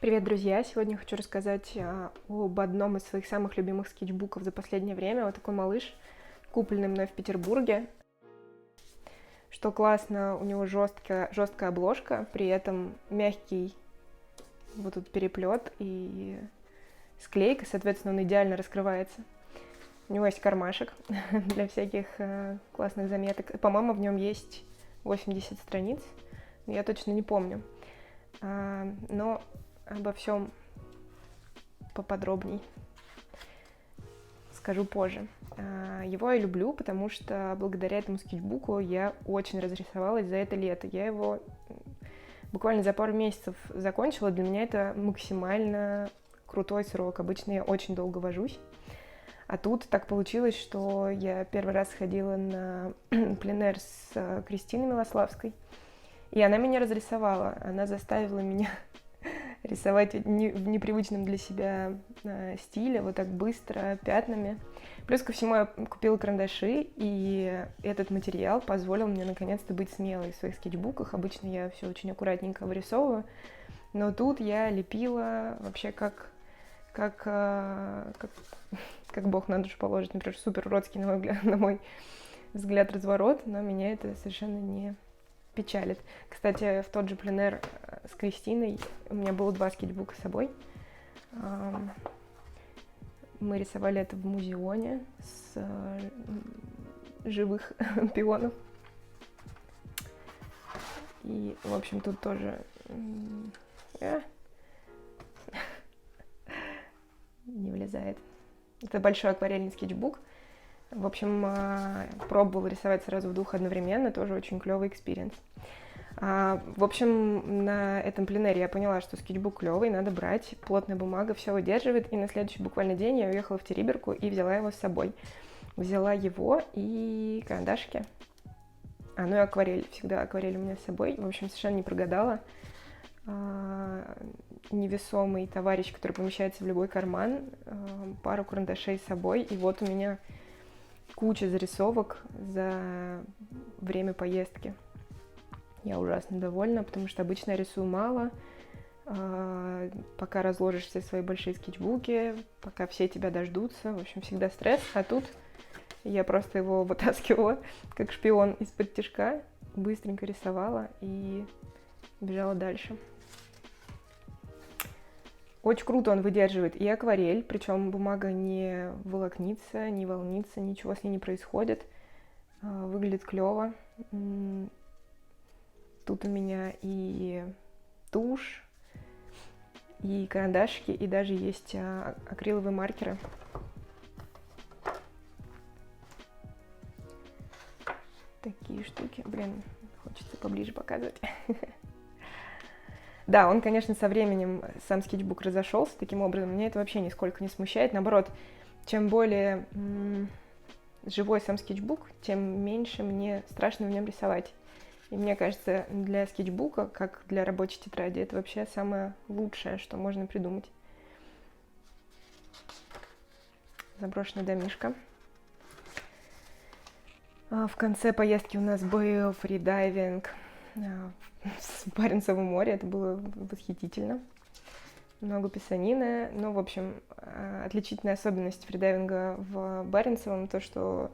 Привет, друзья! Сегодня хочу рассказать об одном из своих самых любимых скетчбуков за последнее время. Вот такой малыш, купленный мной в Петербурге. Что классно, у него жесткая обложка, при этом мягкий вот тут переплет и склейка, соответственно, он идеально раскрывается. У него есть кармашек для всяких классных заметок. По-моему, в нем есть 80 страниц, я точно не помню. Но обо всем поподробней скажу позже. Его я люблю, потому что благодаря этому скетчбуку я очень разрисовалась за это лето. Я его буквально за пару месяцев закончила. Для меня это максимально крутой срок. Обычно я очень долго вожусь. А тут так получилось, что я первый раз ходила на пленэр с Кристиной Милославской, и она меня разрисовала. Она заставила меня рисовать в непривычном для себя стиле, вот так быстро, пятнами. Плюс ко всему я купила карандаши, и этот материал позволил мне наконец-то быть смелой в своих скетчбуках. Обычно я все очень аккуратненько вырисовываю, но тут я лепила вообще как Бог на душу положит. Например, супер уродский, на мой взгляд, разворот, но меня это совершенно не печалит. Кстати, в тот же пленэр с Кристиной у меня было 2 скетчбука с собой. Мы рисовали это в музеоне с живых пионов. И, в общем, тут тоже не влезает. Это большой акварельный скетчбук. В общем, пробовала рисовать сразу в 2 одновременно, тоже очень клевый экспириенс. В общем, на этом пленэре я поняла, что скетчбук клевый, надо брать, плотная бумага, все выдерживает, и на следующий буквально день я уехала в Териберку и взяла его с собой. Взяла его и карандашики. Ну и акварель, всегда акварель у меня с собой, в общем, совершенно не прогадала. Невесомый товарищ, который помещается в любой карман, пару карандашей с собой, и вот у меня куча зарисовок за время поездки. Я ужасно довольна, потому что обычно я рисую мало, пока разложишь все свои большие скетчбуки, пока все тебя дождутся, в общем, всегда стресс, а тут я просто его вытаскивала, как шпион из-под тишка, быстренько рисовала и бежала дальше. Очень круто он выдерживает и акварель, причем бумага не волокнится, не волнится, ничего с ней не происходит. Выглядит клево. Тут у меня и тушь, и карандашики, и даже есть акриловые маркеры. Такие штуки. Блин, хочется поближе показывать. Да, он, конечно, со временем сам скетчбук разошелся таким образом. Меня это вообще нисколько не смущает. Наоборот, чем более живой сам скетчбук, тем меньше мне страшно в нем рисовать. И мне кажется, для скетчбука, как для рабочей тетради, это вообще самое лучшее, что можно придумать. Заброшенный домишко. В конце поездки у нас был фридайвинг в Баренцевом море, это было восхитительно. Много писанины, в общем, отличительная особенность фридайвинга в Баренцевом то, что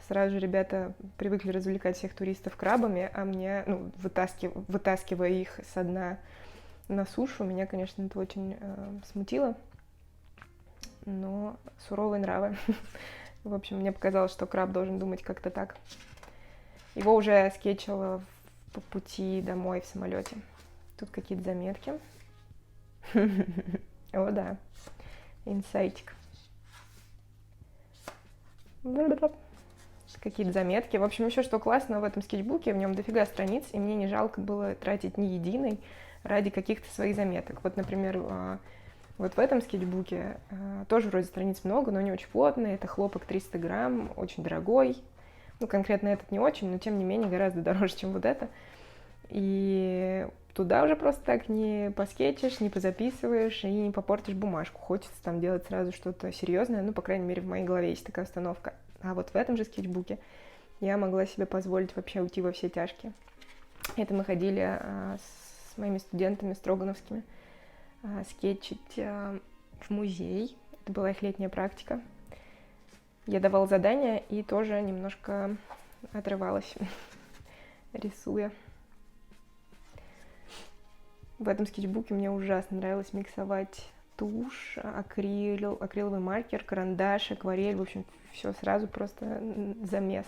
сразу же ребята привыкли развлекать всех туристов крабами, а мне, вытаскивая их со дна на сушу, меня, конечно, это очень смутило, но суровые нравы. В общем, мне показалось, что краб должен думать как-то так. Его уже скетчила по пути домой в самолете. Тут какие-то заметки. О, да. Инсайтик. Какие-то заметки. В общем, еще что классно в этом скетчбуке, в нем дофига страниц, и мне не жалко было тратить ни единой ради каких-то своих заметок. Вот, например, вот в этом скетчбуке тоже вроде страниц много, но не очень плотные. Это хлопок 300 грамм, очень дорогой. Конкретно этот не очень, но тем не менее гораздо дороже, чем вот это. И туда уже просто так не поскетчишь, не позаписываешь и не попортишь бумажку. Хочется там делать сразу что-то серьезное, по крайней мере, в моей голове есть такая установка. А вот в этом же скетчбуке я могла себе позволить вообще уйти во все тяжкие. Это мы ходили с моими студентами строгановскими скетчить в музей. Это была их летняя практика. Я давала задания и тоже немножко отрывалась, рисуя. В этом скетчбуке мне ужасно нравилось миксовать тушь, акриловый маркер, карандаш, акварель. В общем, все сразу просто замес.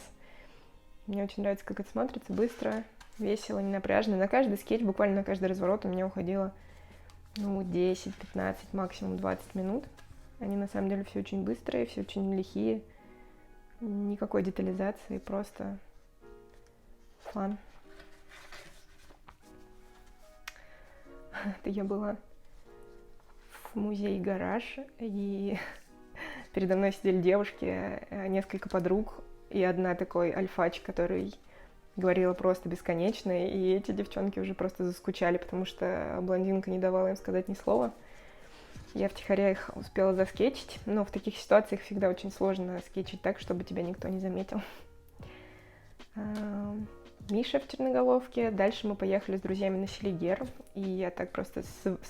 Мне очень нравится, как это смотрится, быстро, весело, не напряжно. На каждый скетч, буквально на каждый разворот у меня уходило 10, 15, максимум 20 минут. Они на самом деле все очень быстрые, все очень лихие. Никакой детализации, просто фан. Это я была в музее «Гараж», и передо мной сидели девушки, несколько подруг, и одна такой альфач, который говорила просто бесконечно, и эти девчонки уже просто заскучали, потому что блондинка не давала им сказать ни слова. Я втихаря их успела заскетчить, но в таких ситуациях всегда очень сложно скетчить так, чтобы тебя никто не заметил. Миша в черноголовке. Дальше мы поехали с друзьями на Селигер, и я так просто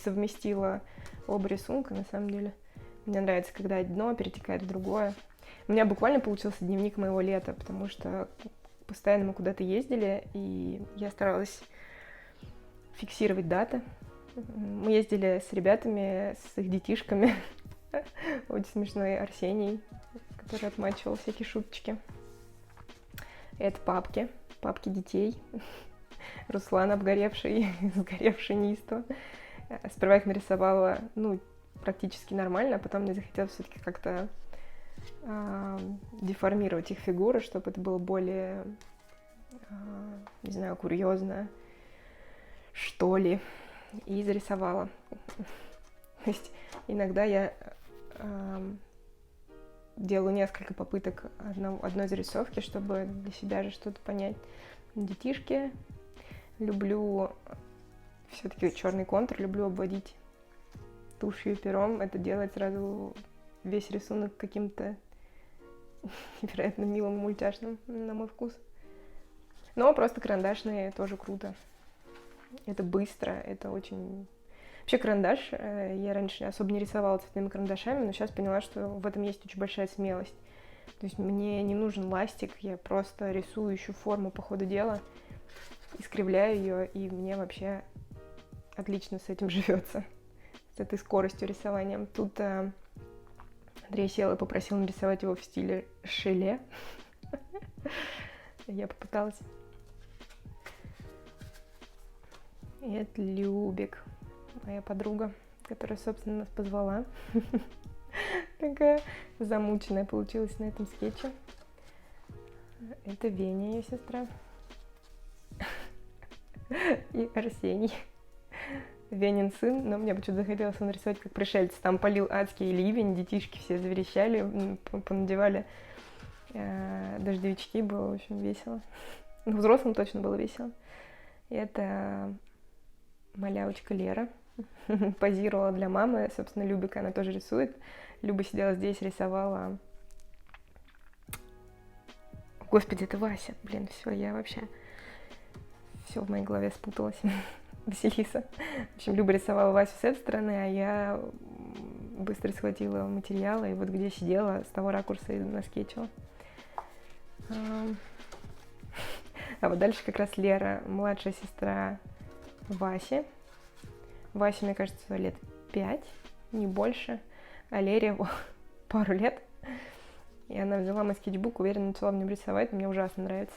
совместила оба рисунка, на самом деле. Мне нравится, когда одно перетекает в другое. У меня буквально получился дневник моего лета, потому что постоянно мы куда-то ездили, и я старалась фиксировать даты. Мы ездили с ребятами, с их детишками. Очень смешной Арсений, который отмачивал всякие шуточки. Это папки детей. Руслан обгоревший, сгоревший неистово. Сперва их нарисовала, практически нормально, а потом мне захотелось все-таки как-то деформировать их фигуры, чтобы это было более, не знаю, курьезно, что ли. И зарисовала. То есть иногда я делаю несколько попыток одной зарисовки, чтобы для себя же что-то понять. Детишки. Люблю все-таки черный контур, люблю обводить тушью и пером. Это делает сразу весь рисунок каким-то невероятно милым, мультяшным, на мой вкус. Но просто карандашные тоже круто. Это быстро, это очень... Вообще карандаш, я раньше особо не рисовала цветными карандашами, но сейчас поняла, что в этом есть очень большая смелость. То есть мне не нужен ластик, я просто рисую, ищу форму по ходу дела, искривляю ее, и мне вообще отлично с этим живется, с этой скоростью рисования. Тут Андрей сел и попросил нарисовать его в стиле шеле. Я попыталась. И это Любик, моя подруга, которая, собственно, нас позвала. Такая замученная получилась на этом скетче. Это Веня, ее сестра. И Арсений. Венин сын, но мне почему-то захотелось его нарисовать как пришельца. Там полил адский ливень, детишки все заверещали, понадевали дождевички, было, в общем, весело. Ну, взрослым точно было весело. И это малявочка Лера. Позировала для мамы, собственно, Любика она тоже рисует. Люба сидела здесь, рисовала... Господи, это Вася. Блин, все, я вообще... Все в моей голове спуталось. Василиса. В общем, Люба рисовала Васю с этой стороны, а я быстро схватила материалы, и вот где сидела, с того ракурса и наскетчила. А вот дальше как раз Лера, младшая сестра Васи. Васе, мне кажется, лет 5, не больше, а Лере пару лет. И она взяла мой скетчбук, уверенно начала в нем рисовать, мне ужасно нравится.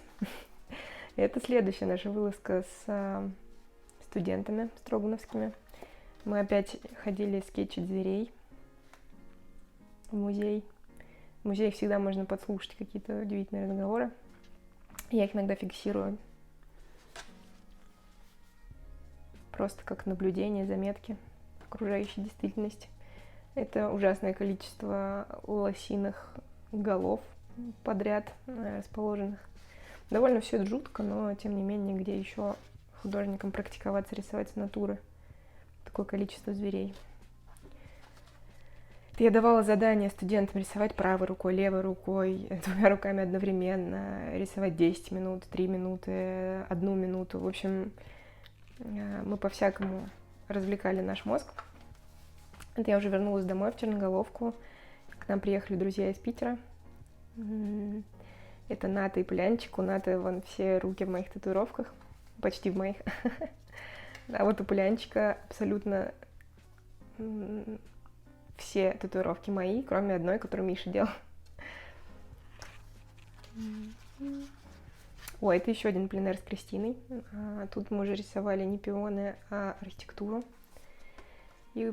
И это следующая наша вылазка с студентами строгановскими. Мы опять ходили скетчить зверей в музей. В музее всегда можно подслушать какие-то удивительные разговоры. Я их иногда фиксирую. Просто как наблюдение, заметки окружающей действительности. Это ужасное количество лосиных голов подряд расположенных. Довольно все это жутко, но тем не менее, где еще художникам практиковаться, рисовать с натуры такое количество зверей. Я давала задание студентам рисовать правой рукой, левой рукой, двумя руками одновременно, рисовать 10 минут, 3 минуты, 1 минуту. В общем, мы по-всякому развлекали наш мозг. Это я уже вернулась домой в Черноголовку. К нам приехали друзья из Питера. Это Ната и Полянчик. У Наты вон все руки в моих татуировках. Почти в моих. А вот у Полянчика абсолютно все татуировки мои, кроме одной, которую Миша делал. О, это еще один пленэр с Кристиной. Тут мы уже рисовали не пионы, а архитектуру. И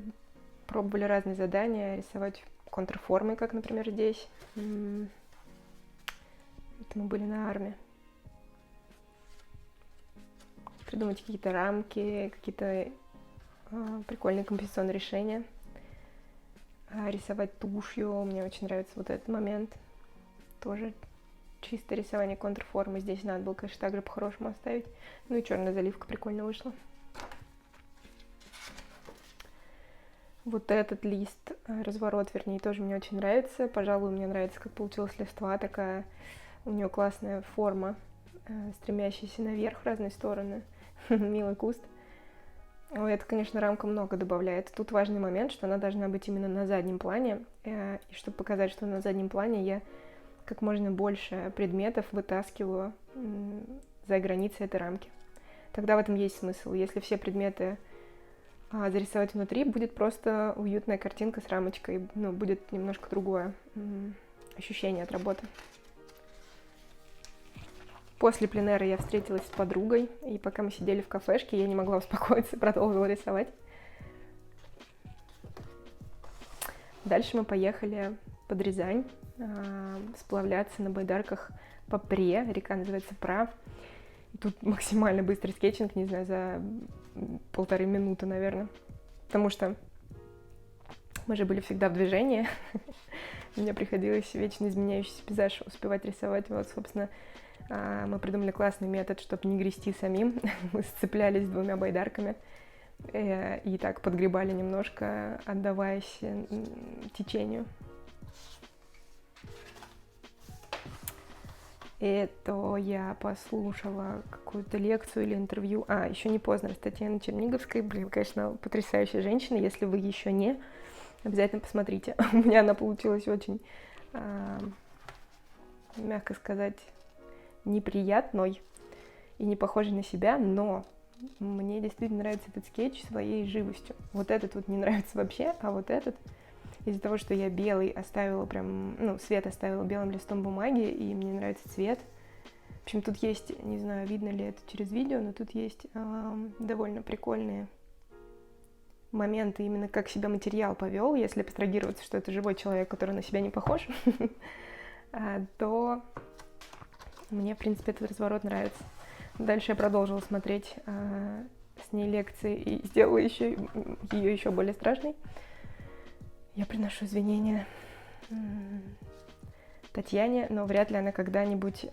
пробовали разные задания, рисовать контрформы, как, например, здесь. Это мы были на арме. Придумать какие-то рамки, какие-то прикольные композиционные решения. Рисовать тушью. Мне очень нравится вот этот момент. Тоже чисто рисование контрформы. Здесь надо было, конечно, также по-хорошему оставить. Ну и черная заливка прикольно вышла. Вот этот лист, разворот, вернее, тоже мне очень нравится. Пожалуй, мне нравится, как получилась листва. Такая у нее классная форма, стремящаяся наверх в разные стороны. Милый куст. Ой, это, конечно, рамка много добавляет. Тут важный момент, что она должна быть именно на заднем плане. И чтобы показать, что на заднем плане, я как можно больше предметов вытаскиваю за границы этой рамки. Тогда в этом есть смысл. Если все предметы зарисовать внутри, будет просто уютная картинка с рамочкой. Ну, будет немножко другое ощущение от работы. После пленэра я встретилась с подругой, и пока мы сидели в кафешке, я не могла успокоиться, продолжила рисовать. Дальше мы поехали под Рязань, сплавляться на байдарках по Пре, река называется Пра. И тут максимально быстрый скетчинг, не знаю, за 1,5 минуты, наверное. Потому что мы же были всегда в движении. Мне приходилось вечно изменяющийся пейзаж успевать рисовать. Вот, собственно, мы придумали классный метод, чтобы не грести самим. Мы сцеплялись 2 байдарками и так подгребали немножко, отдаваясь течению. Это я послушала какую-то лекцию или интервью. Еще не поздно, Татьяна Черниговская. Блин, конечно, потрясающая женщина. Если вы еще не, обязательно посмотрите. У меня она получилась очень, мягко сказать, неприятной и не похожей на себя, но мне действительно нравится этот скетч своей живостью. Вот этот вот не нравится вообще, а вот этот, из-за того, что я белый оставила прям, цвет оставила белым листом бумаги, и мне нравится цвет. В общем, тут есть, не знаю, видно ли это через видео, но тут есть довольно прикольные моменты, именно как себя материал повел. Если абстрагироваться, что это живой человек, который на себя не похож, то мне, в принципе, этот разворот нравится. Дальше я продолжила смотреть с ней лекции и сделала ее еще более страшной. Я приношу извинения Татьяне, но вряд ли она когда-нибудь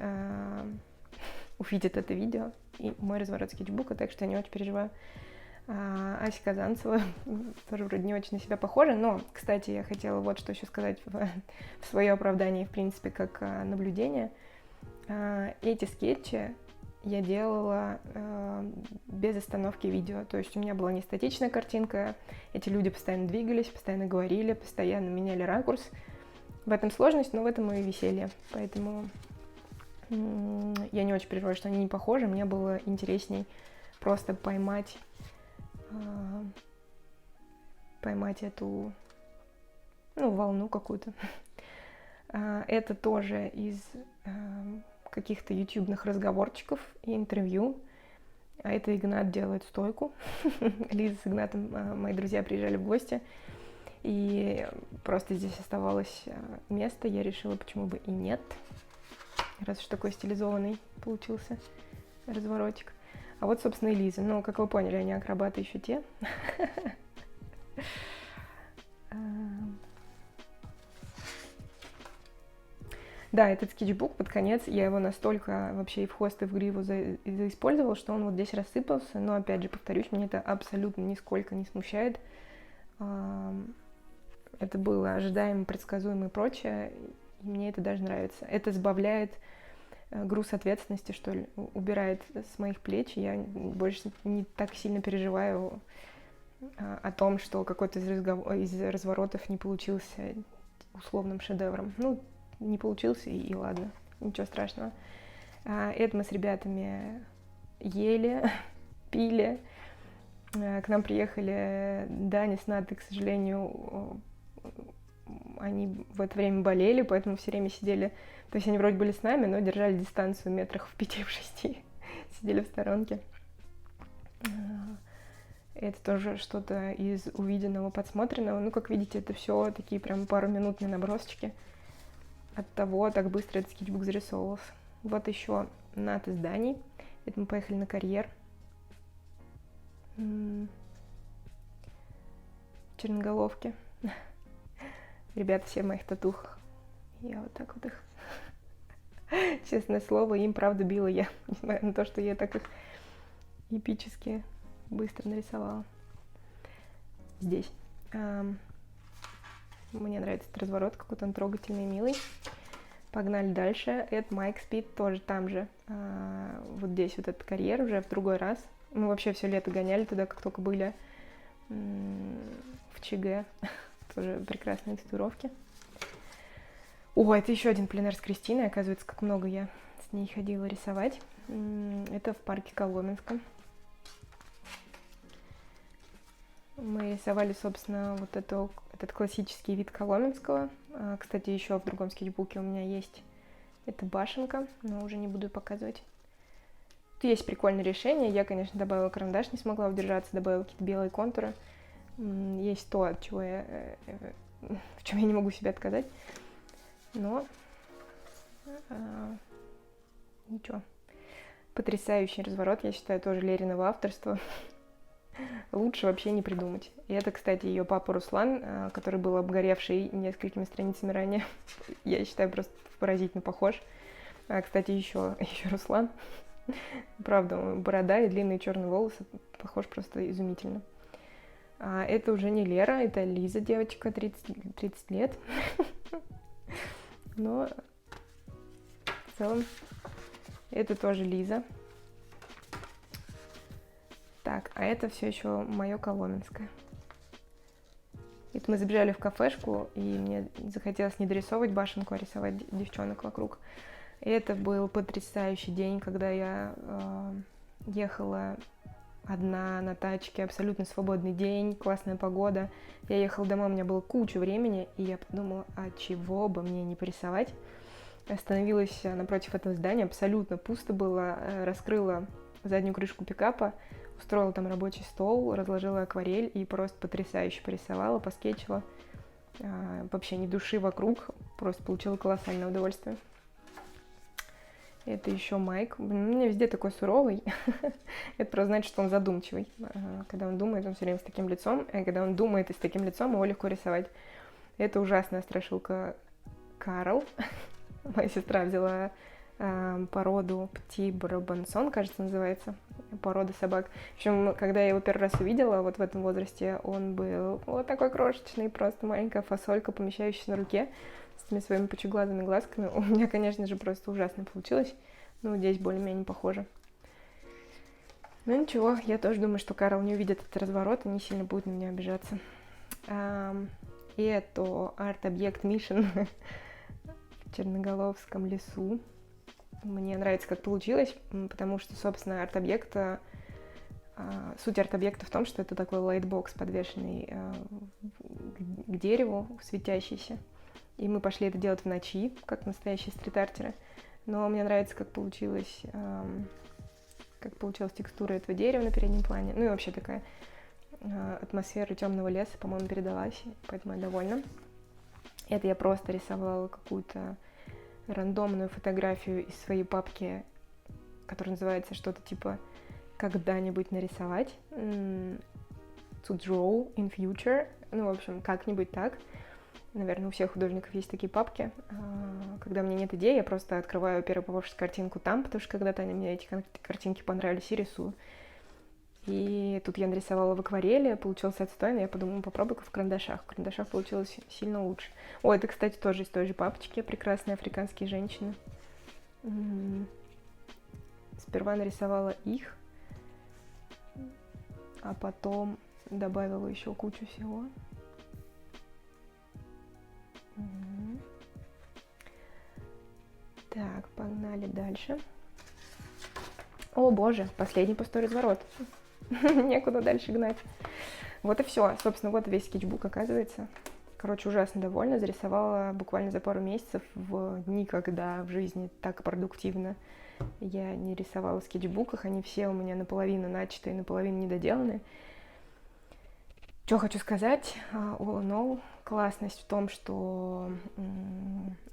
увидит это видео и мой разворот скетчбука, так что я не очень переживаю. Ася Казанцева тоже вроде не очень на себя похожа, но, кстати, я хотела вот что еще сказать в свое оправдание, в принципе, как наблюдение. Эти скетчи я делала без остановки видео, то есть у меня была не статичная картинка, эти люди постоянно двигались, постоянно говорили, постоянно меняли ракурс. В этом сложность, но в этом и веселье, поэтому я не очень переживаю, что они не похожи, мне было интересней просто поймать эту, волну какую-то. Это тоже из каких-то ютубных разговорчиков и интервью. А это Игнат делает стойку. Лиза с Игнатом, мои друзья, приезжали в гости. И просто здесь оставалось место. Я решила, почему бы и нет. Раз уж такой стилизованный получился разворотик. А вот, собственно, и Лиза. Ну, как вы поняли, они акробаты еще те. Да, этот скетчбук под конец, я его настолько вообще и в хвост, и в гриву заиспользовала, что он вот здесь рассыпался, но, опять же, повторюсь, меня это абсолютно нисколько не смущает. Это было ожидаемо, предсказуемо и прочее, и мне это даже нравится. Это сбавляет груз ответственности, что ли, убирает с моих плеч, и я больше не так сильно переживаю о том, что какой-то из разворотов не получился условным шедевром. Ну, не получился, и ладно, ничего страшного. Это мы с ребятами ели, пили. К нам приехали Даня с Натой, к сожалению, они в это время болели, поэтому все время сидели, то есть они вроде были с нами, но держали дистанцию метрах в 5-6, сидели в сторонке. Это тоже что-то из увиденного, подсмотренного. Ну, как видите, это все такие прям пару-минутные набросочки. От того, так быстро этот скетчбук зарисовывался. Вот еще Ната с Даней. Это мы поехали на карьер. В Черноголовке. Ребята все в моих татухах. Я вот так вот их... Честное слово, им правда била я. Несмотря на то, что я так их эпически быстро нарисовала. Здесь. Мне нравится этот разворот, какой-то он трогательный, милый. Погнали дальше. Это Майк Спид, тоже там же. Вот здесь вот этот карьер уже в другой раз. Мы вообще все лето гоняли туда, как только были в ЧГ. Тоже прекрасные татуировки. О, это еще один пленэр с Кристиной. Оказывается, как много я с ней ходила рисовать. Это в парке Коломенском. Мы рисовали, собственно, вот этот классический вид Коломенского. Кстати, еще в другом скетчбуке у меня есть эта башенка, но уже не буду показывать. Тут есть прикольное решение. Я, конечно, добавила карандаш, не смогла удержаться, добавила какие-то белые контуры. Есть то, от чего в чем я не могу себе отказать. Но ничего. Потрясающий разворот, я считаю, тоже Лериного авторства. Лучше вообще не придумать. И это, кстати, ее папа Руслан, который был обгоревший несколькими страницами ранее. Я считаю, просто поразительно похож. Кстати, еще Руслан. Правда, борода и длинные черные волосы. Похож просто изумительно. Это уже не Лера, это Лиза, девочка, 30 лет. Но в целом это тоже Лиза. Так, а это все еще мое Коломенское. Это мы забежали в кафешку, и мне захотелось не дорисовывать башенку, а рисовать девчонок вокруг. И это был потрясающий день, когда я ехала одна на тачке, абсолютно свободный день, классная погода. Я ехала домой, у меня было куча времени, и я подумала, а чего бы мне не порисовать. Остановилась напротив этого здания, абсолютно пусто было, раскрыла заднюю крышку пикапа, устроила там рабочий стол, разложила акварель и просто потрясающе порисовала, поскетчила. Вообще ни души вокруг, просто получила колоссальное удовольствие. Это еще Майк. У меня везде такой суровый. Это просто значит, что он задумчивый. Когда он думает, он все время с таким лицом. А когда он думает и с таким лицом, его легко рисовать. Это ужасная страшилка Карл. Моя сестра взяла породу Пти Брабансон, кажется, называется. Порода собак. В общем, когда я его первый раз увидела, вот в этом возрасте, он был вот такой крошечный, просто маленькая фасолька, помещающаяся на руке, с этими своими пучеглазыми глазками. У меня, конечно же, просто ужасно получилось. Но здесь более-менее похоже. Ну ничего, я тоже думаю, что Карл не увидит этот разворот и не сильно будет на меня обижаться. И это арт-объект Мишин в Черноголовском лесу. Мне нравится, как получилось, потому что, собственно, суть арт-объекта в том, что это такой лайтбокс, подвешенный к дереву, светящийся. И мы пошли это делать в ночи, как настоящие стрит-артеры. Но мне нравится, как получилась текстура этого дерева на переднем плане. Ну и вообще такая атмосфера темного леса, по-моему, передалась, поэтому я довольна. Это я просто рисовала какую-то рандомную фотографию из своей папки, которая называется что-то типа «Когда-нибудь нарисовать», «To draw in future», ну, в общем, как-нибудь так. Наверное, у всех художников есть такие папки. Когда у меня нет идей, я просто открываю первую попавшуюся картинку там, потому что когда-то мне эти картинки понравились, и рисую. И тут я нарисовала в акварели, получился отстойно, я подумала, попробуй-ка в карандашах. В карандашах получилось сильно лучше. О, это, кстати, тоже из той же папочки, прекрасные африканские женщины. Сперва нарисовала их, а потом добавила еще кучу всего. Мгм. Так, погнали дальше. О боже, последний пустой разворот. Некуда дальше гнать. Вот и все. Собственно, вот весь скетчбук, оказывается. Короче, ужасно довольна. Зарисовала буквально за пару месяцев. Никогда в жизни так продуктивно я не рисовала в скетчбуках. Они все у меня наполовину начатые, наполовину недоделаны. Что хочу сказать, all in all, классность в том, что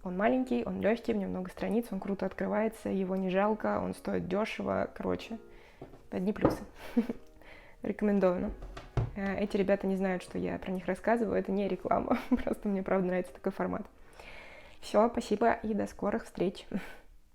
он маленький, он легкий, в нем много страниц, он круто открывается, его не жалко, он стоит дешево, короче, одни плюсы. Рекомендовано. Эти ребята не знают, что я про них рассказываю, это не реклама, просто мне правда нравится такой формат. Все, спасибо и до скорых встреч.